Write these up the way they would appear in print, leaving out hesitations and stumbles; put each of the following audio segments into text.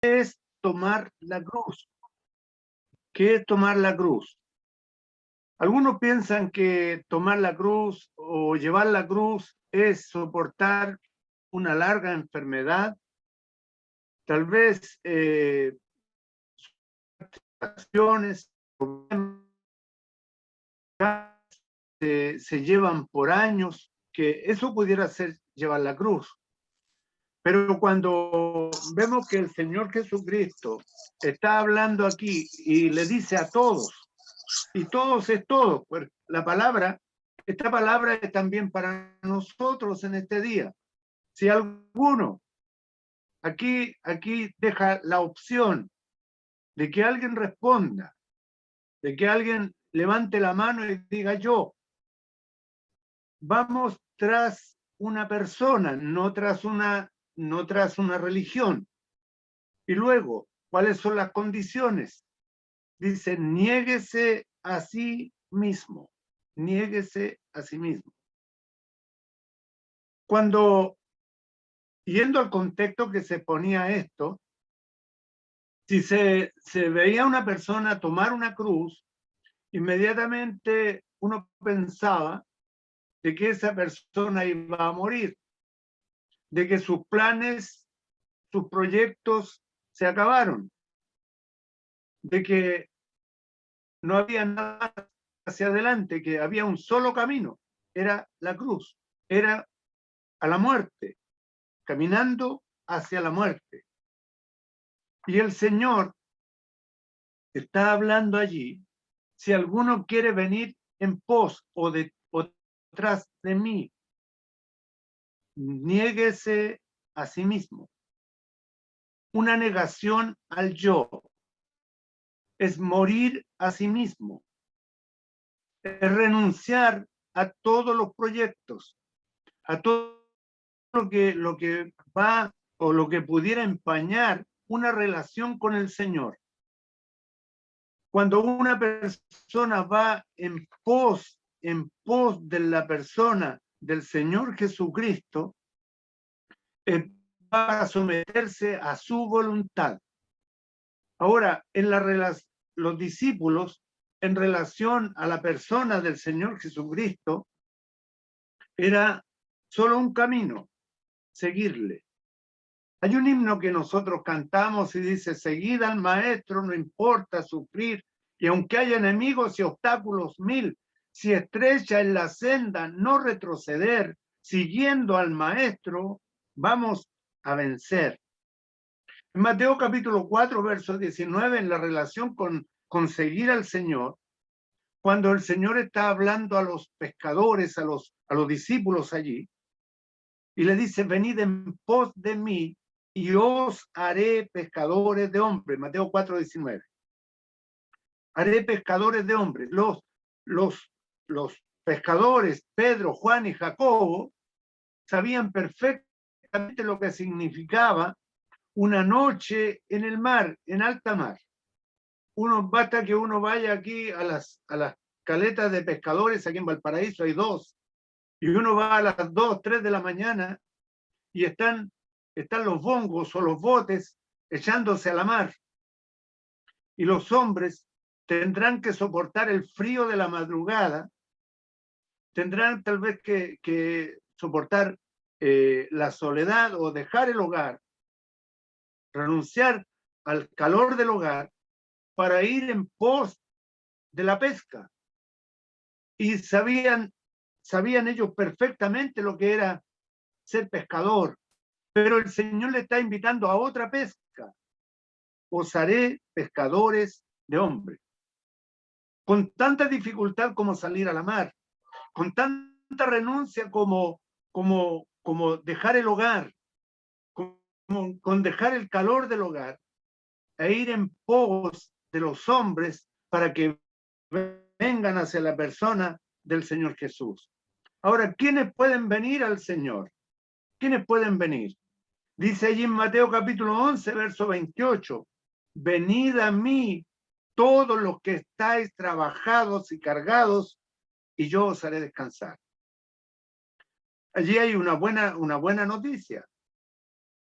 es tomar la cruz? ¿Qué es tomar la cruz? Algunos piensan que tomar la cruz o llevar la cruz es soportar una larga enfermedad, tal vez acciones, se llevan por años, que eso pudiera ser llevar la cruz. Pero cuando vemos que el Señor Jesucristo está hablando aquí y le dice a todos, y todos es todos, pues la palabra, esta palabra es también para nosotros en este día. Si alguno aquí deja la opción de que alguien responda, de que alguien levante la mano y diga yo, vamos tras una persona, no tras una religión. Y luego, ¿cuáles son las condiciones? Dice, niéguese a sí mismo, niéguese a sí mismo. Cuando, yendo al contexto que se ponía esto, si se veía una persona tomar una cruz, inmediatamente uno pensaba de que esa persona iba a morir, de que sus planes, sus proyectos se acabaron, de que no había nada hacia adelante, que había un solo camino, era la cruz, era a la muerte, caminando hacia la muerte. Y el Señor está hablando allí, si alguno quiere venir en pos o detrás de mí, niéguese a sí mismo. Una negación al yo es morir a sí mismo, es renunciar a todos los proyectos, a todo lo que va o lo que pudiera empañar una relación con el Señor. Cuando una persona va en pos de la persona del Señor Jesucristo, va a someterse a su voluntad. Ahora, los discípulos, en relación a la persona del Señor Jesucristo, era solo un camino, seguirle. Hay un himno que nosotros cantamos y dice, seguid al maestro, no importa sufrir, y aunque haya enemigos y obstáculos mil, si estrecha en la senda, no retroceder, siguiendo al maestro, vamos a vencer. En Mateo capítulo 4, verso 19, en la relación con seguir al Señor, cuando el Señor está hablando a los pescadores, a los discípulos allí, y le dice, venid en pos de mí, y os haré pescadores de hombres. Mateo 4, 19. Haré pescadores de hombres. Los pescadores, Pedro, Juan y Jacobo, sabían perfectamente lo que significaba una noche en el mar, en alta mar. Basta que uno vaya aquí a las caletas de pescadores, aquí en Valparaíso hay dos, y uno va a las 2, 3 de la mañana y están los bongos o los botes echándose a la mar. Y los hombres tendrán que soportar el frío de la madrugada, tendrán tal vez que soportar la soledad o dejar el hogar, renunciar al calor del hogar para ir en pos de la pesca. Y sabían ellos perfectamente lo que era ser pescador, pero el Señor le está invitando a otra pesca. Os haré pescadores de hombres. Con tanta dificultad como salir a la mar, con tanta renuncia como dejar el hogar, con dejar el calor del hogar, e ir en pos de los hombres para que vengan hacia la persona del Señor Jesús. Ahora, ¿quiénes pueden venir al Señor? ¿Quiénes pueden venir? Dice allí en Mateo capítulo 11, verso 28, venid a mí todos los que estáis trabajados y cargados, y yo os haré descansar. Allí hay una buena noticia.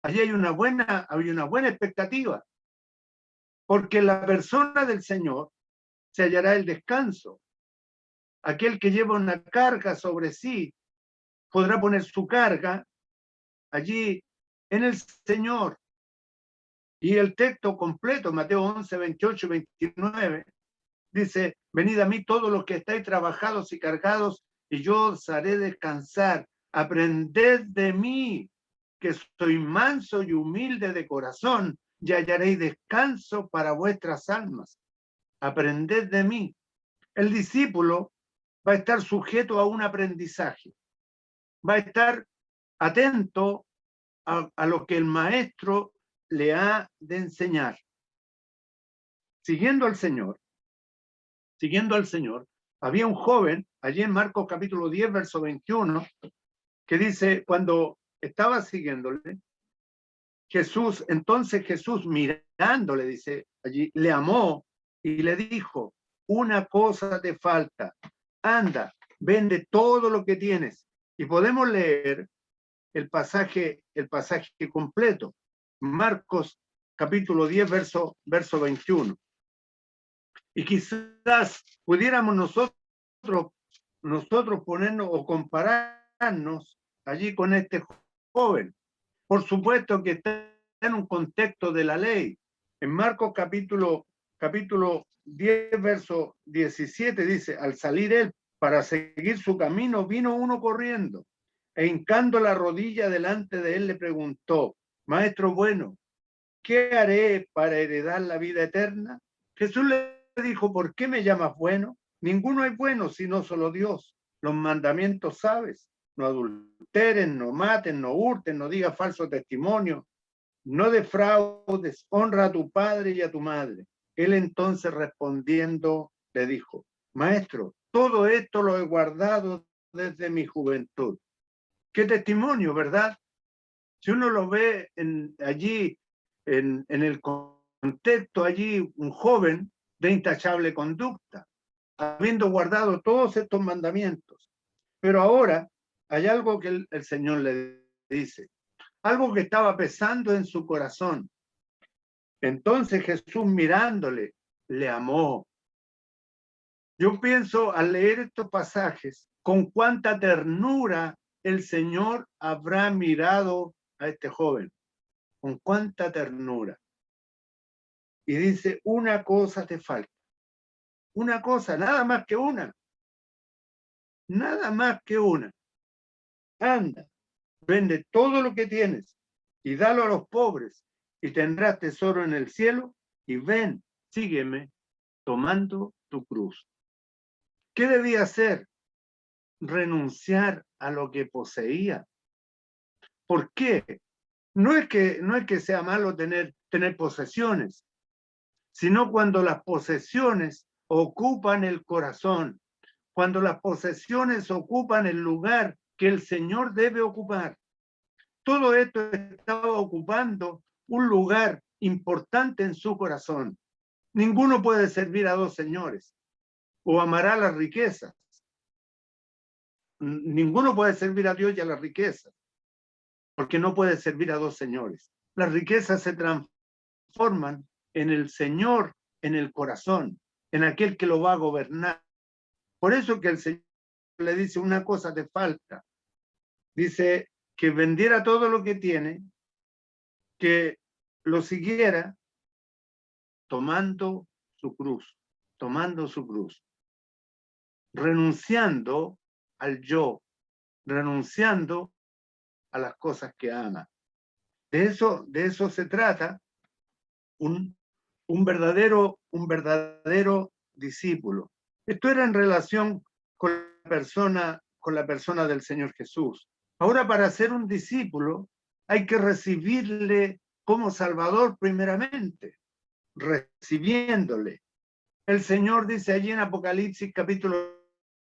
Allí hay una buena expectativa, porque en la persona del Señor se hallará el descanso. Aquel que lleva una carga sobre sí podrá poner su carga allí en el Señor. Y el texto completo, Mateo 11, 28 y 29, dice: venid a mí todos los que estáis trabajados y cargados, y yo os haré descansar. Aprended de mí, que soy manso y humilde de corazón, y hallaréis descanso para vuestras almas. Aprended de mí. El discípulo va a estar sujeto a un aprendizaje, va a estar atento a lo que el maestro le ha de enseñar. Siguiendo al Señor, había un joven, allí en Marcos capítulo 10, verso 21, que dice, cuando estaba siguiéndole, entonces Jesús mirándole, dice allí, le amó y le dijo: una cosa te falta, anda, vende todo lo que tienes. Y podemos leer el pasaje completo, Marcos capítulo 10, verso 21. Y quizás pudiéramos nosotros ponernos o compararnos allí con este joven. Por supuesto que está en un contexto de la ley. En Marcos capítulo 10, verso 17 dice: al salir él para seguir su camino, vino uno corriendo, e hincando la rodilla delante de él le preguntó: maestro bueno, ¿qué haré para heredar la vida eterna? Jesús le dijo: ¿por qué me llamas bueno? Ninguno es bueno sino solo Dios. Los mandamientos sabes: no adulteren, no maten, no hurten, no digas falso testimonio, no defraudes, honra a tu padre y a tu madre. Él entonces respondiendo le dijo: maestro, todo esto lo he guardado desde mi juventud. Qué testimonio, ¿verdad? Si uno lo ve allí en el contexto, allí un joven de intachable conducta, habiendo guardado todos estos mandamientos. Pero ahora hay algo que el Señor le dice, algo que estaba pesando en su corazón. Entonces Jesús, mirándole, le amó. Yo pienso al leer estos pasajes, con cuánta ternura el Señor habrá mirado a este joven, con cuánta ternura. Y dice: una cosa te falta. Una cosa, nada más que una. Nada más que una. Anda, vende todo lo que tienes y dalo a los pobres, y tendrás tesoro en el cielo, y ven, sígueme, tomando tu cruz. ¿Qué debía hacer? Renunciar a lo que poseía. ¿Por qué? No es que sea malo tener posesiones, sino cuando las posesiones ocupan el corazón, cuando las posesiones ocupan el lugar que el Señor debe ocupar. Todo esto estaba ocupando un lugar importante en su corazón. Ninguno puede servir a dos señores, o amará las riquezas. Ninguno puede servir a Dios y a las riquezas, porque no puede servir a dos señores. Las riquezas se transforman en el Señor, en el corazón, en aquel que lo va a gobernar. Por eso que el Señor le dice: una cosa te falta. Dice que vendiera todo lo que tiene, que lo siguiera tomando su cruz, renunciando al yo, renunciando a las cosas que ama. De eso se trata un verdadero discípulo. Esto era en relación con la persona del Señor Jesús. Ahora, para ser un discípulo hay que recibirle como Salvador primeramente, recibiéndole. El Señor dice allí en Apocalipsis capítulo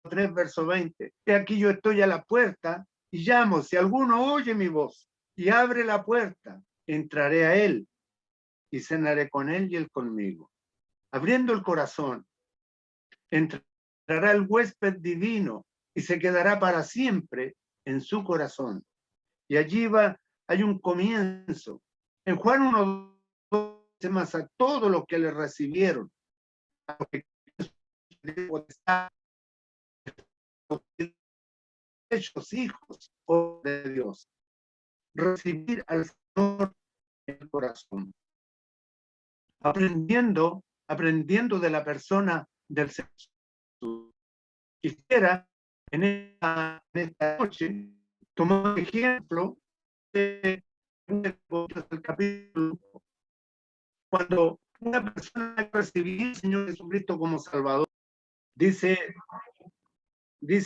3, verso 20: he aquí yo estoy a la puerta y llamo. Si alguno oye mi voz y abre la puerta, entraré a él y cenaré con él y él conmigo. Abriendo el corazón, entrará el huésped divino y se quedará para siempre en su corazón. Y allí va hay un comienzo. En Juan 1:2 dice más a todos los que le recibieron, a los que hechos hijos de Dios, recibir al Señor en el corazón, aprendiendo de la persona del Señor. Quisiera en esta noche tomar ejemplo del capítulo, cuando una persona recibió al Señor Jesucristo como Salvador, dice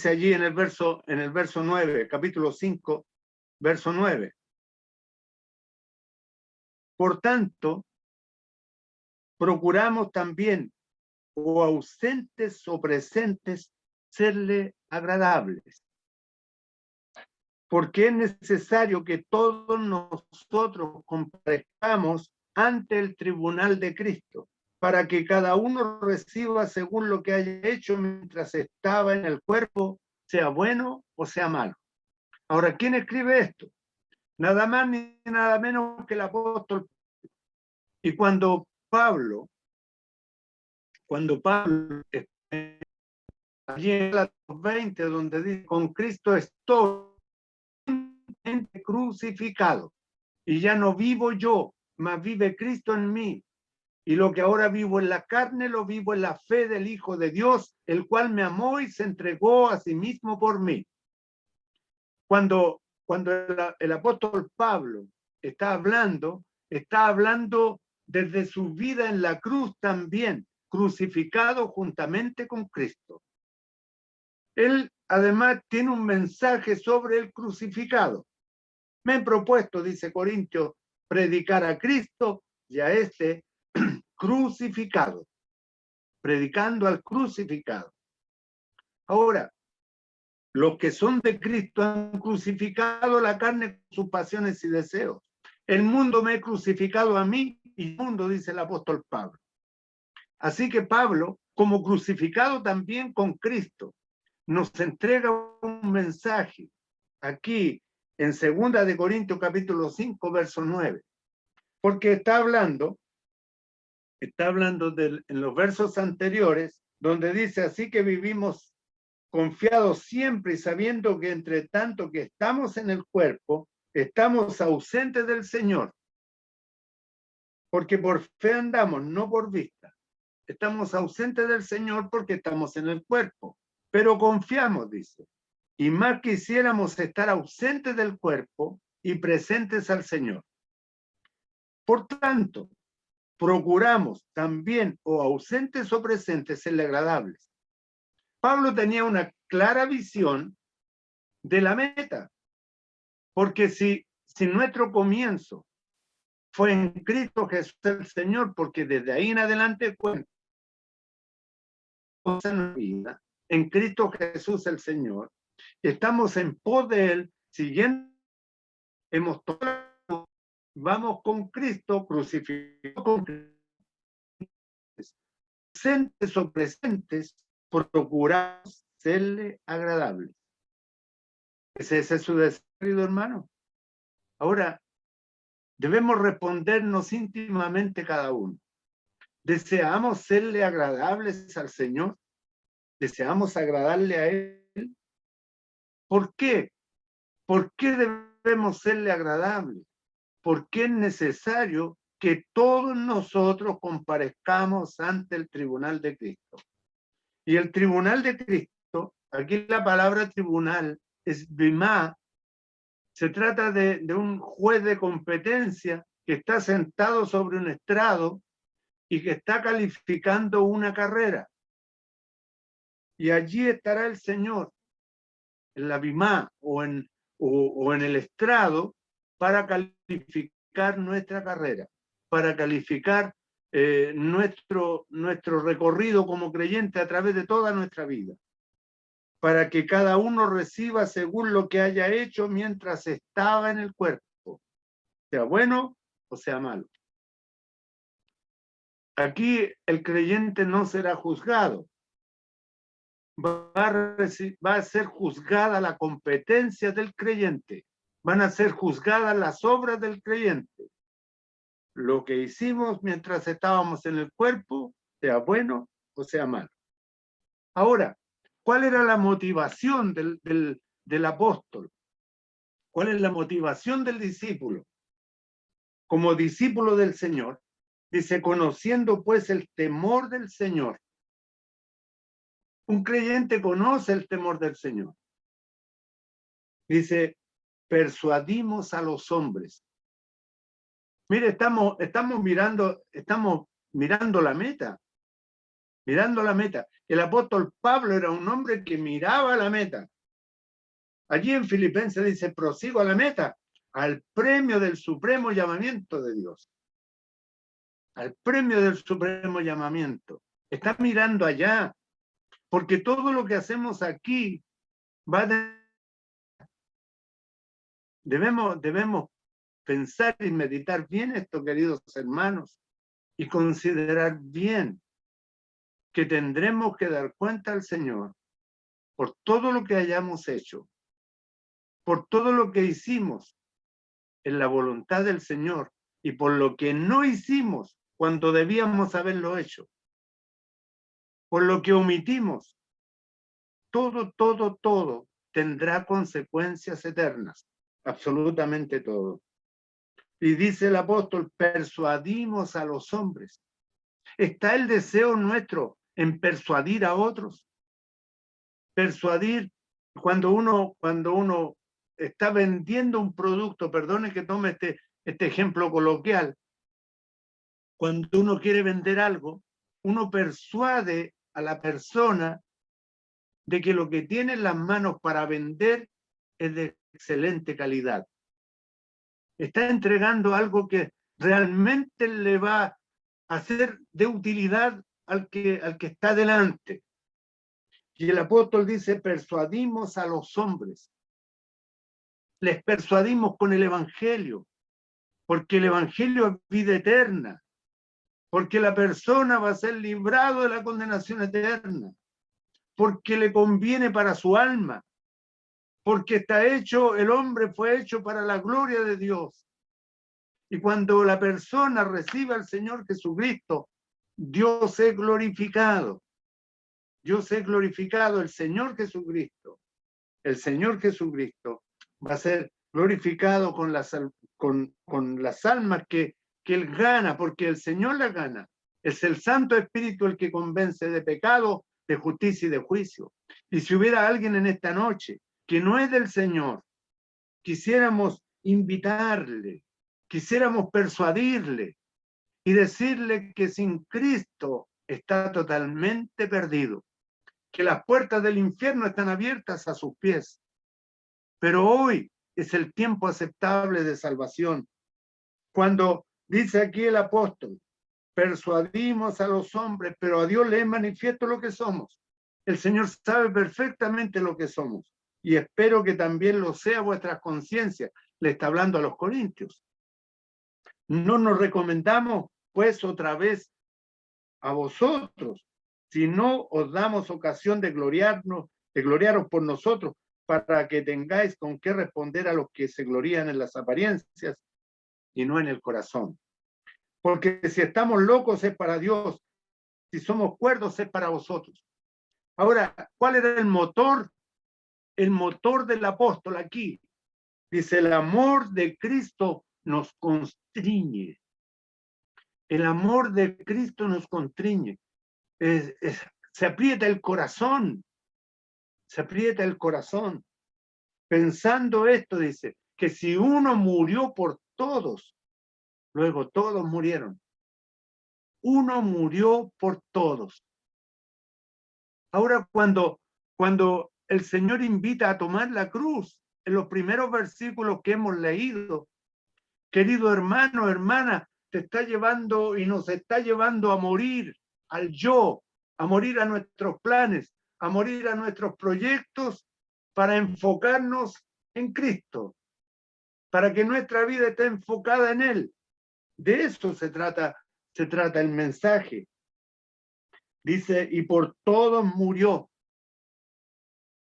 allí en el verso 9, capítulo 5, verso 9. Por tanto, procuramos también, o ausentes o presentes, serle agradables. Porque es necesario que todos nosotros comparezcamos ante el tribunal de Cristo, para que cada uno reciba según lo que haya hecho mientras estaba en el cuerpo, sea bueno o sea malo. Ahora, ¿quién escribe esto? Nada más ni nada menos que el apóstol. Y cuando Pablo allí en los 20, donde dice, con Cristo estoy crucificado, y ya no vivo yo, mas vive Cristo en mí. Y lo que ahora vivo en la carne, lo vivo en la fe del Hijo de Dios, el cual me amó y se entregó a sí mismo por mí. Cuando el apóstol Pablo está hablando desde su vida en la cruz también, crucificado juntamente con Cristo. Él además tiene un mensaje sobre el crucificado. Me he propuesto, dice Corintios, predicar a Cristo y a este crucificado, predicando al crucificado. Ahora, los que son de Cristo han crucificado la carne con sus pasiones y deseos. El mundo me ha crucificado a mí y el mundo, dice el apóstol Pablo. Así que Pablo, como crucificado también con Cristo, nos entrega un mensaje aquí en 2 de Corintios capítulo 5, verso 9. Porque está hablando en los versos anteriores, donde dice, así que vivimos confiados siempre y sabiendo que entre tanto que estamos en el cuerpo, estamos ausentes del Señor. Porque por fe andamos, no por vista. Estamos ausentes del Señor porque estamos en el cuerpo. Pero confiamos, dice. Y más quisiéramos estar ausentes del cuerpo y presentes al Señor. Por tanto, procuramos también, o ausentes o presentes, serle agradables. Pablo tenía una clara visión de la meta, porque si nuestro comienzo fue en Cristo Jesús el Señor, porque desde ahí en adelante fue en vida, en Cristo Jesús el Señor, estamos en pos de Él, siguiendo, vamos con Cristo, crucificado con Cristo, presentes o presentes, procuramos serle agradables. Ese es su deseo, querido hermano. Ahora, debemos respondernos íntimamente cada uno. ¿Deseamos serle agradables al Señor? ¿Deseamos agradarle a Él? ¿Por qué? ¿Por qué debemos serle agradables? Porque es necesario que todos nosotros comparezcamos ante el tribunal de Cristo. Y el tribunal de Cristo, aquí la palabra tribunal es bimá, se trata de un juez de competencia que está sentado sobre un estrado y que está calificando una carrera. Y allí estará el Señor, en la bimá o en el estrado, para calificar nuestra carrera, para calificar nuestro recorrido como creyente a través de toda nuestra vida, para que cada uno reciba según lo que haya hecho mientras estaba en el cuerpo, sea bueno o sea malo. Aquí el creyente no será juzgado, va a ser juzgada la competencia del creyente, van a ser juzgadas las obras del creyente. Lo que hicimos mientras estábamos en el cuerpo, sea bueno o sea malo. Ahora, ¿cuál era la motivación del apóstol? ¿Cuál es la motivación del discípulo? Como discípulo del Señor, dice, conociendo pues el temor del Señor. Un creyente conoce el temor del Señor. Dice, persuadimos a los hombres. Mire, estamos mirando la meta. Mirando la meta. El apóstol Pablo era un hombre que miraba la meta. Allí en Filipenses dice, prosigo a la meta, al premio del supremo llamamiento de Dios. Al premio del supremo llamamiento. Está mirando allá, porque todo lo que hacemos aquí va debemos pensar y meditar bien esto, queridos hermanos, y considerar bien que tendremos que dar cuenta al Señor por todo lo que hayamos hecho, por todo lo que hicimos en la voluntad del Señor y por lo que no hicimos cuando debíamos haberlo hecho, por lo que omitimos. Todo tendrá consecuencias eternas, absolutamente todo. Y dice el apóstol, persuadimos a los hombres. ¿Está el deseo nuestro en persuadir a otros? Persuadir cuando uno está vendiendo un producto, perdone que tome este ejemplo coloquial, cuando uno quiere vender algo, uno persuade a la persona de que lo que tiene en las manos para vender es de excelente calidad. Está entregando algo que realmente le va a ser de utilidad al que está delante. Y el apóstol dice, persuadimos a los hombres. Les persuadimos con el evangelio, porque el evangelio es vida eterna, porque la persona va a ser librado de la condenación eterna, porque le conviene para su alma, porque está hecho, el hombre fue hecho para la gloria de Dios. Y cuando la persona recibe al Señor Jesucristo, Dios es glorificado. Dios es glorificado, el Señor Jesucristo. El Señor Jesucristo va a ser glorificado con las almas que Él gana, porque el Señor las gana. Es el Santo Espíritu el que convence de pecado, de justicia y de juicio. Y si hubiera alguien en esta noche que no es del Señor, quisiéramos invitarle, quisiéramos persuadirle y decirle que sin Cristo está totalmente perdido, que las puertas del infierno están abiertas a sus pies. Pero hoy es el tiempo aceptable de salvación. Cuando dice aquí el apóstol, persuadimos a los hombres, pero a Dios le es manifiesto lo que somos. El Señor sabe perfectamente lo que somos y espero que también lo sea vuestras conciencias. Le está hablando a los corintios. No nos recomendamos pues otra vez a vosotros, si no os damos ocasión de gloriaros por nosotros, para que tengáis con qué responder a los que se glorían en las apariencias y no en el corazón. Porque si estamos locos es para Dios, si somos cuerdos es para vosotros. Ahora, ¿cuál era el motor? El motor del apóstol aquí. Dice, el amor de Cristo nos constriñe. El amor de Cristo nos constriñe. Se aprieta el corazón. Se aprieta el corazón. Pensando esto, dice, que si uno murió por todos, luego todos murieron. Uno murió por todos. Ahora, cuando el Señor invita a tomar la cruz, en los primeros versículos que hemos leído, querido hermano, hermana, te está llevando y nos está llevando a morir al yo, a morir a nuestros planes, a morir a nuestros proyectos para enfocarnos en Cristo, para que nuestra vida esté enfocada en Él. De eso se trata el mensaje. Dice, y por todos murió,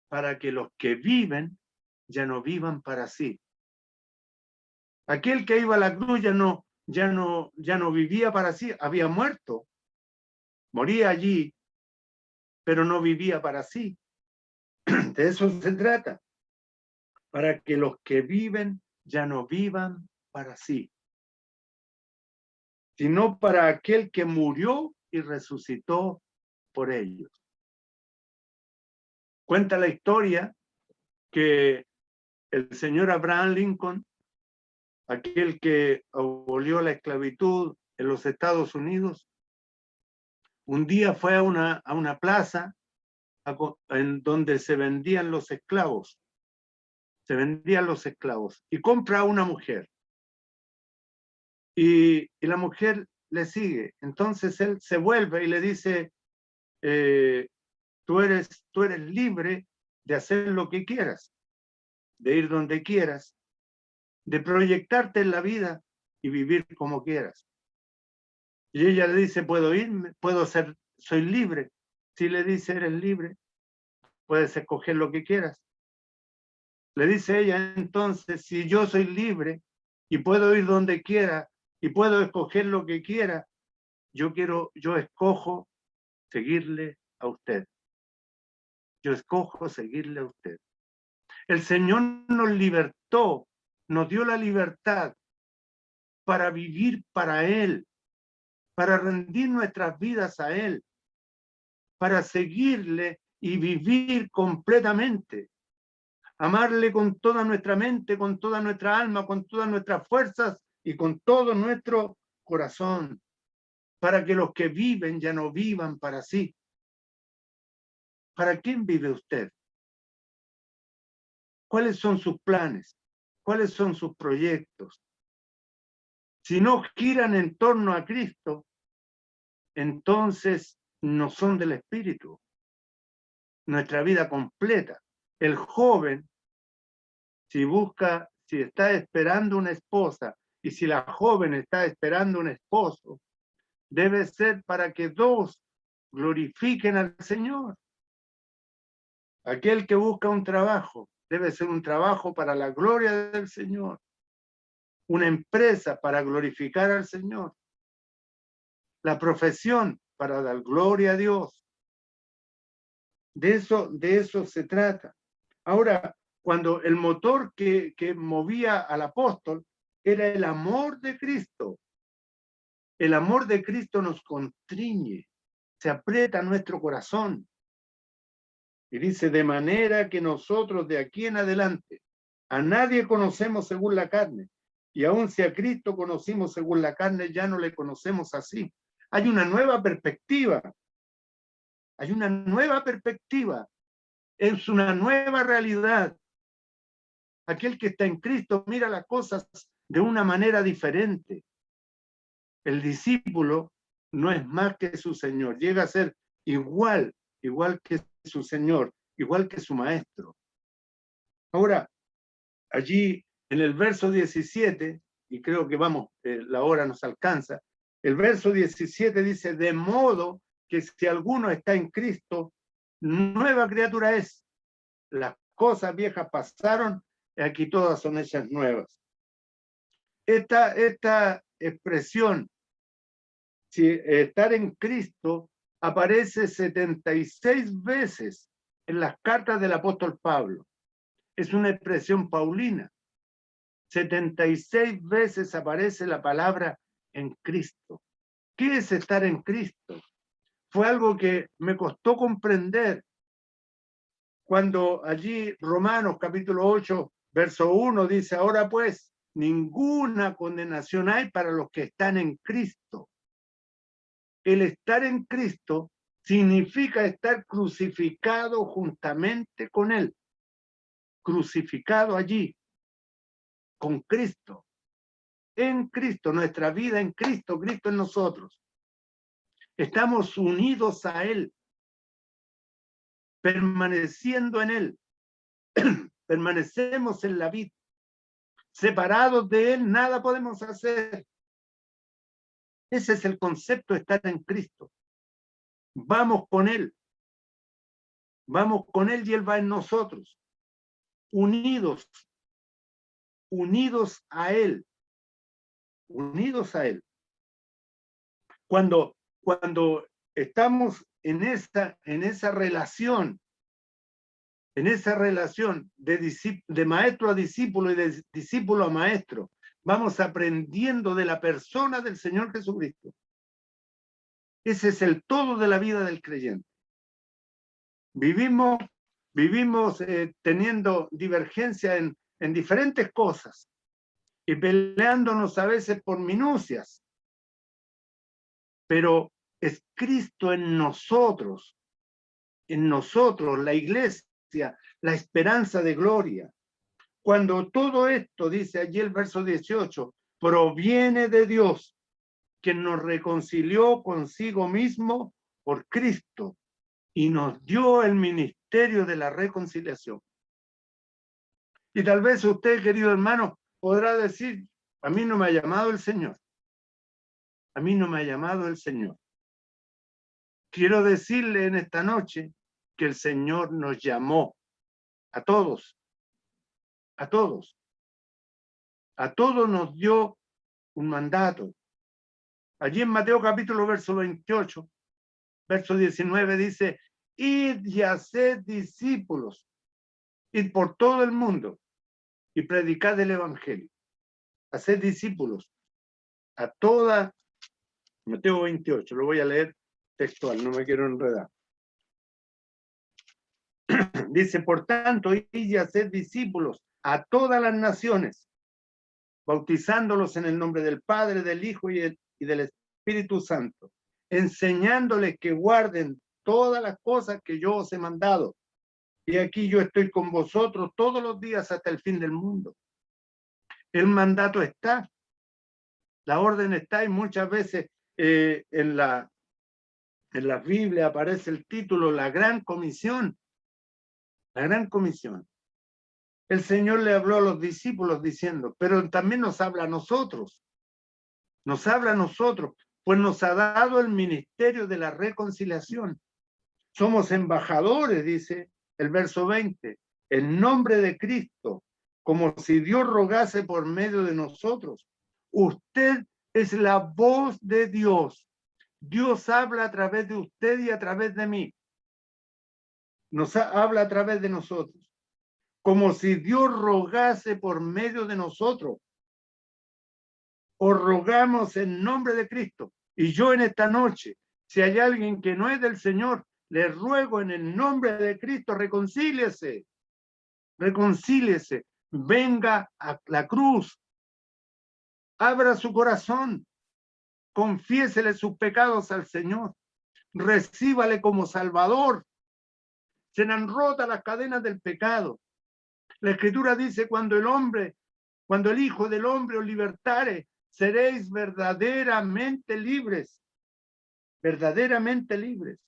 para que los que viven ya no vivan para sí, Aquel que iba a la cruz ya no vivía para sí, había muerto, moría allí, pero no vivía para sí. De eso se trata, para que los que viven ya no vivan para sí, sino para aquel que murió y resucitó por ellos. Cuenta la historia que el señor Abraham Lincoln, aquel que abolió la esclavitud en los Estados Unidos, un día fue a una plaza en donde se vendían los esclavos. Se vendían los esclavos. Y compra a una mujer. Y la mujer le sigue. Entonces él se vuelve y le dice, tú eres libre de hacer lo que quieras, de ir donde quieras, de proyectarte en la vida y vivir como quieras. Y ella le dice, puedo irme, soy libre. Si le dice, eres libre, puedes escoger lo que quieras. Le dice ella, entonces, si yo soy libre y puedo ir donde quiera y puedo escoger lo que quiera, yo escojo seguirle a usted. Yo escojo seguirle a usted. El Señor nos libertó, nos dio la libertad para vivir para Él, para rendir nuestras vidas a Él, para seguirle y vivir completamente. Amarle con toda nuestra mente, con toda nuestra alma, con todas nuestras fuerzas y con todo nuestro corazón, para que los que viven ya no vivan para sí. ¿Para quién vive usted? ¿Cuáles son sus planes? ¿Cuáles son sus proyectos? Si no giran en torno a Cristo, entonces no son del Espíritu. Nuestra vida completa. El joven, si está esperando una esposa y si la joven está esperando un esposo, debe ser para que dos glorifiquen al Señor. Aquel que busca un trabajo debe ser un trabajo para la gloria del Señor. Una empresa para glorificar al Señor. La profesión para dar gloria a Dios. De eso se trata. Ahora, cuando el motor que movía al apóstol era el amor de Cristo. El amor de Cristo nos constriñe, se aprieta nuestro corazón. Y dice, de manera que nosotros de aquí en adelante a nadie conocemos según la carne. Y aun si a Cristo conocimos según la carne, ya no le conocemos así. Hay una nueva perspectiva. Hay una nueva perspectiva. Es una nueva realidad. Aquel que está en Cristo mira las cosas de una manera diferente. El discípulo no es más que su Señor. Llega a ser igual que su Señor, igual que su Maestro. Ahora, allí en el verso 17, y creo que la hora nos alcanza, el verso 17 dice, de modo que si alguno está en Cristo, nueva criatura es. Las cosas viejas pasaron, y aquí todas son hechas nuevas. Esta expresión, si estar en Cristo, aparece 76 veces en las cartas del apóstol Pablo. Es una expresión paulina. 76 veces aparece la palabra en Cristo. ¿Qué es estar en Cristo? Fue algo que me costó comprender cuando allí Romanos capítulo 8, verso 1 dice, ahora pues, ninguna condenación hay para los que están en Cristo. El estar en Cristo significa estar crucificado juntamente con Él. Crucificado allí, con Cristo. En Cristo, nuestra vida en Cristo, Cristo en nosotros. Estamos unidos a Él, permaneciendo en Él. Permanecemos en la vida. Separados de Él, nada podemos hacer. Ese es el concepto de estar en Cristo. Vamos con Él. Vamos con Él y Él va en nosotros. Unidos a Él. unidos a Él. Cuando estamos en esa relación de maestro a discípulo y de discípulo a maestro, vamos aprendiendo de la persona del Señor Jesucristo. Ese es el todo de la vida del creyente. Vivimos teniendo divergencia en diferentes cosas y peleándonos a veces por minucias, pero es Cristo en nosotros, la iglesia, la esperanza de gloria. Cuando todo esto, dice allí el verso 18, proviene de Dios, quien nos reconcilió consigo mismo por Cristo y nos dio el ministerio de la reconciliación. Y tal vez usted, querido hermano, podrá decir, a mí no me ha llamado el Señor. A mí no me ha llamado el Señor. Quiero decirle en esta noche que el Señor nos llamó a todos, a todos. A todos nos dio un mandato. Allí en Mateo capítulo verso 28, verso 19 dice, id y haced discípulos, id por todo el mundo y predicad el evangelio. Haced discípulos a toda, Mateo 28, lo voy a leer textual, no me quiero enredar. Dice, por tanto, id y haced discípulos a todas las naciones, bautizándolos en el nombre del Padre, del Hijo y del Espíritu Santo, enseñándoles que guarden todas las cosas que yo os he mandado. Y aquí yo estoy con vosotros todos los días hasta el fin del mundo. El mandato está, la orden está, y muchas veces en la Biblia aparece el título, la Gran Comisión. La Gran Comisión. El Señor le habló a los discípulos diciendo, pero también nos habla a nosotros. Nos habla a nosotros, pues nos ha dado el ministerio de la reconciliación. Somos embajadores, dice el verso 20, en nombre de Cristo, como si Dios rogase por medio de nosotros. Usted es la voz de Dios. Dios habla a través de usted y a través de mí. Habla a través de nosotros. Como si Dios rogase por medio de nosotros. Os rogamos en nombre de Cristo. Y yo en esta noche, si hay alguien que no es del Señor, le ruego en el nombre de Cristo, reconcíliese. Reconcíliese. Venga a la cruz. Abra su corazón. Confiésele sus pecados al Señor. Recíbale como Salvador. Se han roto las cadenas del pecado. La Escritura dice, cuando el Hijo del Hombre os libertare, seréis verdaderamente libres. Verdaderamente libres.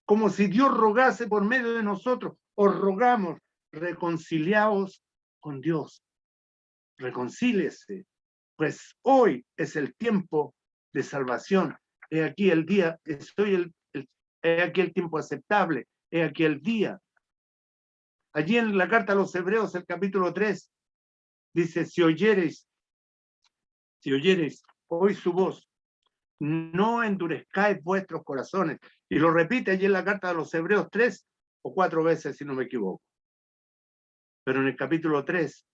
Como si Dios rogase por medio de nosotros. Os rogamos, reconciliaos con Dios. Reconcíliese. Pues hoy es el tiempo de salvación. He aquí el día, he aquí el tiempo aceptable. He aquí el día. Allí en la carta a los Hebreos, el capítulo 3, dice, si oyereis hoy su voz, no endurezcáis vuestros corazones. Y lo repite allí en la carta a los Hebreos 3 o 4 veces, si no me equivoco. Pero en el capítulo 3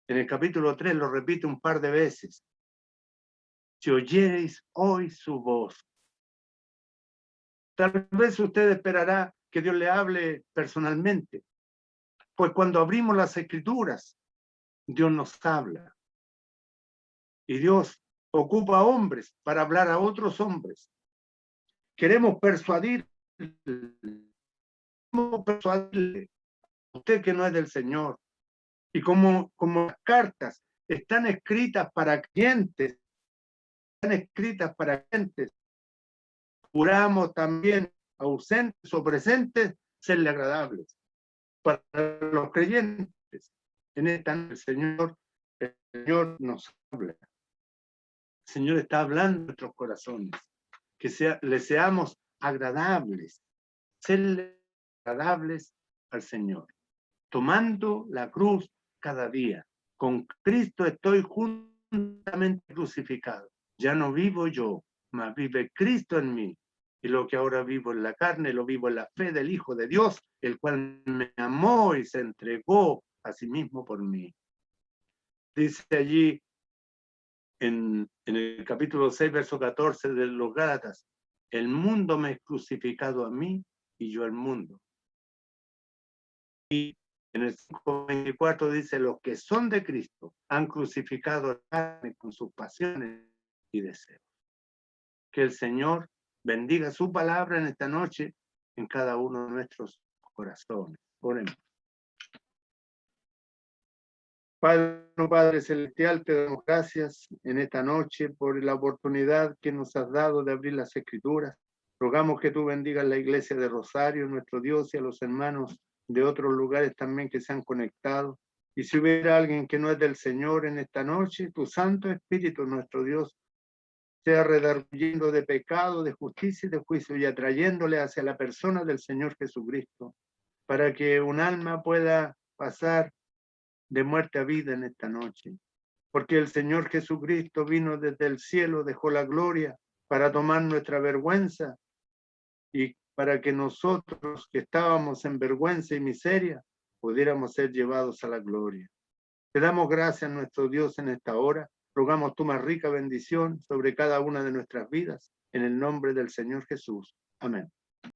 lo repite un par de veces. Si oyereis hoy su voz. Tal vez usted esperará que Dios le hable personalmente. Pues cuando abrimos las Escrituras, Dios nos habla. Y Dios ocupa a hombres para hablar a otros hombres. Queremos persuadirle a usted que no es del Señor. Y como las cartas están escritas para creyentes, juramos también, ausentes o presentes, serle agradables. Para los creyentes, en esta noche el Señor nos habla. El Señor está hablando en nuestros corazones. Que le seamos agradables, serle agradables al Señor. Tomando la cruz cada día. Con Cristo estoy junto juntamente crucificado. Ya no vivo yo, mas vive Cristo en mí. Y lo que ahora vivo en la carne, lo vivo en la fe del Hijo de Dios, el cual me amó y se entregó a sí mismo por mí. Dice allí en el capítulo 6, verso 14 de los Gálatas, el mundo me ha crucificado a mí y yo al mundo. Y en el 5:24 dice, los que son de Cristo han crucificado la carne con sus pasiones y deseos. Que el Señor bendiga su palabra en esta noche en cada uno de nuestros corazones. Oremos. Padre Celestial, te damos gracias en esta noche por la oportunidad que nos has dado de abrir las Escrituras. Rogamos que tú bendigas la iglesia de Rosario, nuestro Dios, y a los hermanos de otros lugares también que se han conectado. Y si hubiera alguien que no es del Señor en esta noche, tu Santo Espíritu, nuestro Dios, sea redarguyendo de pecado, de justicia y de juicio y atrayéndole hacia la persona del Señor Jesucristo, para que un alma pueda pasar de muerte a vida en esta noche. Porque el Señor Jesucristo vino desde el cielo, dejó la gloria para tomar nuestra vergüenza y para que nosotros que estábamos en vergüenza y miseria pudiéramos ser llevados a la gloria. Te damos gracias, nuestro Dios, en esta hora. Rogamos tu más rica bendición sobre cada una de nuestras vidas, en el nombre del Señor Jesús. Amén.